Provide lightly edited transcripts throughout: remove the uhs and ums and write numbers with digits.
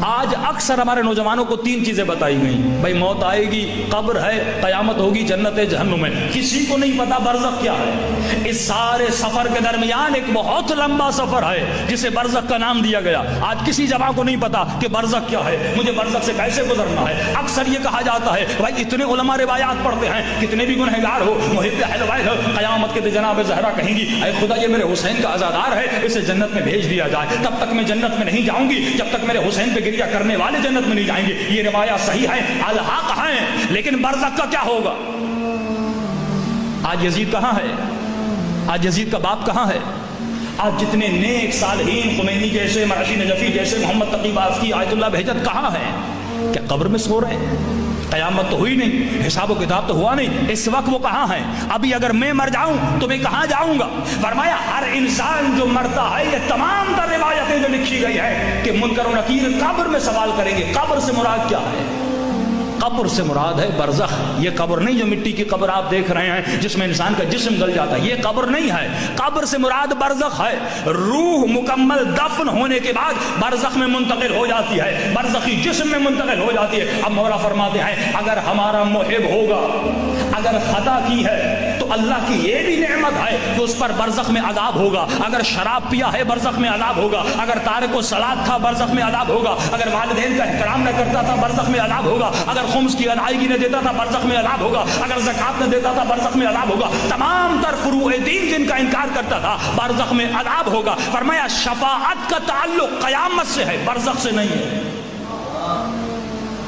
آج اکثر ہمارے نوجوانوں کو 3 چیزیں بتائی گئی، بھائی موت آئے گی، قبر ہے، قیامت ہوگی، جنت ہے، جہنم ہے۔ کسی کو نہیں پتا برزخ کیا ہے۔ اس سارے سفر کے درمیان ایک بہت لمبا سفر ہے جسے برزخ کا نام دیا گیا۔ آج کسی جوان کو نہیں پتا کہ برزخ کیا ہے، مجھے برزخ سے کیسے گزرنا ہے۔ اکثر یہ کہا جاتا ہے بھائی اتنے علماء روایات پڑھتے ہیں، کتنے بھی گنہگار ہو، محب اہل بیت ہو، قیامت کے دن جناب زہرا کہیں گی اے خدا یہ میرے حسین کا عزادار ہے، اسے جنت میں بھیج دیا جائے، تب تک میں جنت میں نہیں جاؤں گی جب تک میرے حسین پہ گریہ کرنے والے جنت میں نہیں جائیں گے۔ یہ روایات صحیح ہے، الحق ہیں، لیکن برزخ کا کیا ہوگا؟ آج یزید کہاں ہے؟ آج یزید کا باپ کہاں ہے؟ آج جتنے نیک صالحین، خمینی جیسے، مرعشی نجفی جیسے، محمد تقی بازکی، آیت اللہ بہجت کہاں ہیں؟ کیا قبر میں سو رہے ہیں؟ قیامت تو ہوئی نہیں، حساب و کتاب تو ہوا نہیں، اس وقت وہ کہاں ہیں؟ ابھی اگر میں مر جاؤں تو میں کہاں جاؤں گا؟ فرمایا ہر انسان جو مرتا ہے، یہ تمام تر روایتیں جو لکھی گئی ہیں کہ منکر و نکیر قبر میں سوال کریں گے۔ قبر سے مراد کیا ہے؟ قبر سے مراد ہے برزخ۔ یہ قبر نہیں جو مٹی کی قبر آپ دیکھ رہے ہیں جس میں انسان کا جسم گل جاتا ہے، یہ قبر نہیں ہے۔ قبر سے مراد برزخ ہے۔ روح مکمل دفن ہونے کے بعد برزخ میں منتقل ہو جاتی ہے، برزخی جسم میں منتقل ہو جاتی ہے۔ اب مولا فرماتے ہیں اگر ہمارا محب ہوگا، اگر خطا کی ہے تو اللہ کی یہ بھی نعمت ہے کہ اس پر برزخ میں عذاب ہوگا۔ اگر شراب پیا ہے برزخ میں عذاب ہوگا، اگر تارک الصلاۃ تھا برزخ میں عذاب ہوگا، اگر والدین کا احترام نہ کرتا تھا برزخ میں عذاب ہوگا، اگر خمس کی ادائیگی نہ دیتا تھا برزخ میں عذاب ہوگا، اگر زکات نہ دیتا تھا برزخ میں عذاب ہوگا، تمام تر فروع دین جن کا انکار کرتا تھا برزخ میں عذاب ہوگا۔ فرمایا شفاعت کا تعلق قیامت سے ہے، برزخ سے نہیں ہے۔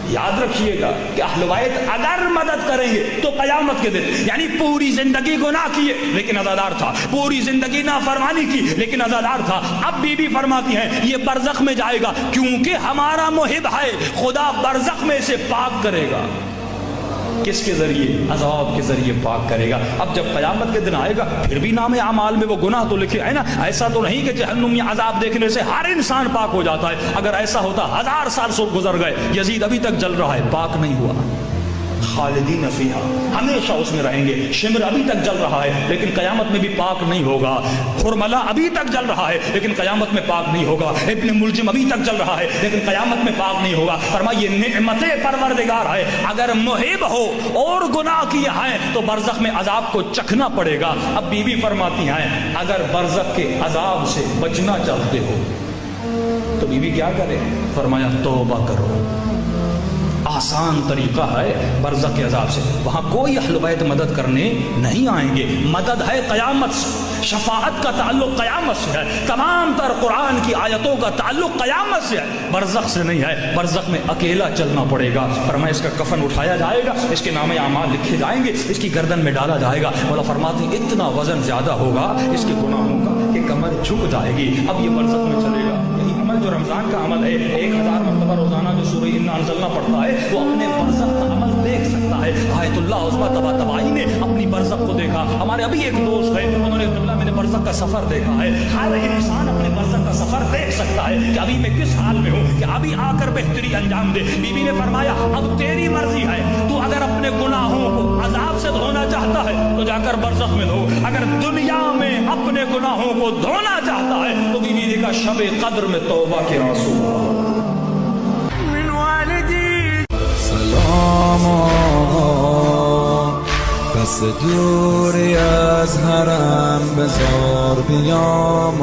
یاد رکھیے گا کہ اہل بیت اگر مدد کریں گے تو قیامت کے دن، یعنی پوری زندگی گناہ کیے لیکن عزادار تھا، پوری زندگی نافرمانی کی لیکن عزادار تھا، اب بی بی فرماتی ہیں یہ برزخ میں جائے گا کیونکہ ہمارا محب ہے، خدا برزخ میں سے پاک کرے گا۔ کس کے ذریعے؟ عذاب کے ذریعے پاک کرے گا۔ اب جب قیامت کے دن آئے گا پھر بھی نام اعمال میں وہ گناہ تو لکھے ہے نا۔ ایسا تو نہیں کہ جہنم میں عذاب دیکھنے سے ہر انسان پاک ہو جاتا ہے، اگر ایسا ہوتا 1000 سال سو گزر گئے، یزید ابھی تک جل رہا ہے، پاک نہیں ہوا۔ خالدین فیہا، ہمیشہ اس میں رہیں گے۔ شمر ابھی تک جل رہا ہے لیکن قیامت میں بھی پاک نہیں ہوگا۔ خرملا ابھی تک جل رہا ہے لیکن قیامت میں پاک نہیں ہوگا۔ ابن ملجم ابھی تک جل رہا ہے لیکن قیامت میں پاک نہیں ہوگا۔ فرمایا یہ نعمت پروردگار ہے، اگر محب ہو اور گناہ کیے ہیں تو برزخ میں عذاب کو چکھنا پڑے گا۔ اب بی بی فرماتی ہیں اگر برزخ کے عذاب سے بچنا چاہتے ہو تو بی بی کیا کرے؟ فرمایا توبہ کرو، آسان طریقہ ہے برزخ کے عذاب سے۔ وہاں کوئی اہل بیت مدد کرنے نہیں آئیں گے، مدد ہے قیامت سے، شفاعت کا تعلق قیامت سے ہے، تمام تر قرآن کی آیتوں کا تعلق قیامت سے ہے، برزخ سے نہیں ہے۔ برزخ میں اکیلا چلنا پڑے گا۔ فرمایا اس کا کفن اٹھایا جائے گا، اس کے نام اعمال لکھے جائیں گے، اس کی گردن میں ڈالا جائے گا۔ مولا فرماتے ہیں اتنا وزن زیادہ ہوگا اس کے گناہوں کا کہ کمر جھک جائے گی۔ اب یہ برزخ میں چلے گا۔ یہی عمل جو رمضان کا عمل ہے، 1000 مرتبہ روزانہ جو سورہ انا انزلنا پڑتا ہے، وہ اپنے برزخ کا عمل دیکھ سکتا ہے۔ آیت اللہ عظمیٰ طباطبائی نے اپنی برزخ کو دیکھا۔ ہمارے ابھی ایک دوست ہے، انہوں نے میں نے برزخ کا سفر دیکھا ہے۔ ہر انسان اپنے برزخ کا سفر دیکھ سکتا ہے کہ ابھی میں کس حال میں ہوں، کہ ابھی آ کر بہتری انجام دے۔ بی بی نے فرمایا اب تیری مرضی ہے، تو اگر اپنے گناہوں کو عذاب سے دھونا چاہتا ہے تو جا کر برزخ میں دھو، اگر دنیا میں اپنے گناہوں کو دھونا چاہتا ہے تو بی بی نے کہا شب قدر میں توبہ کے آنسو۔ سلام آقا، پس دوری از حرم بزار بیام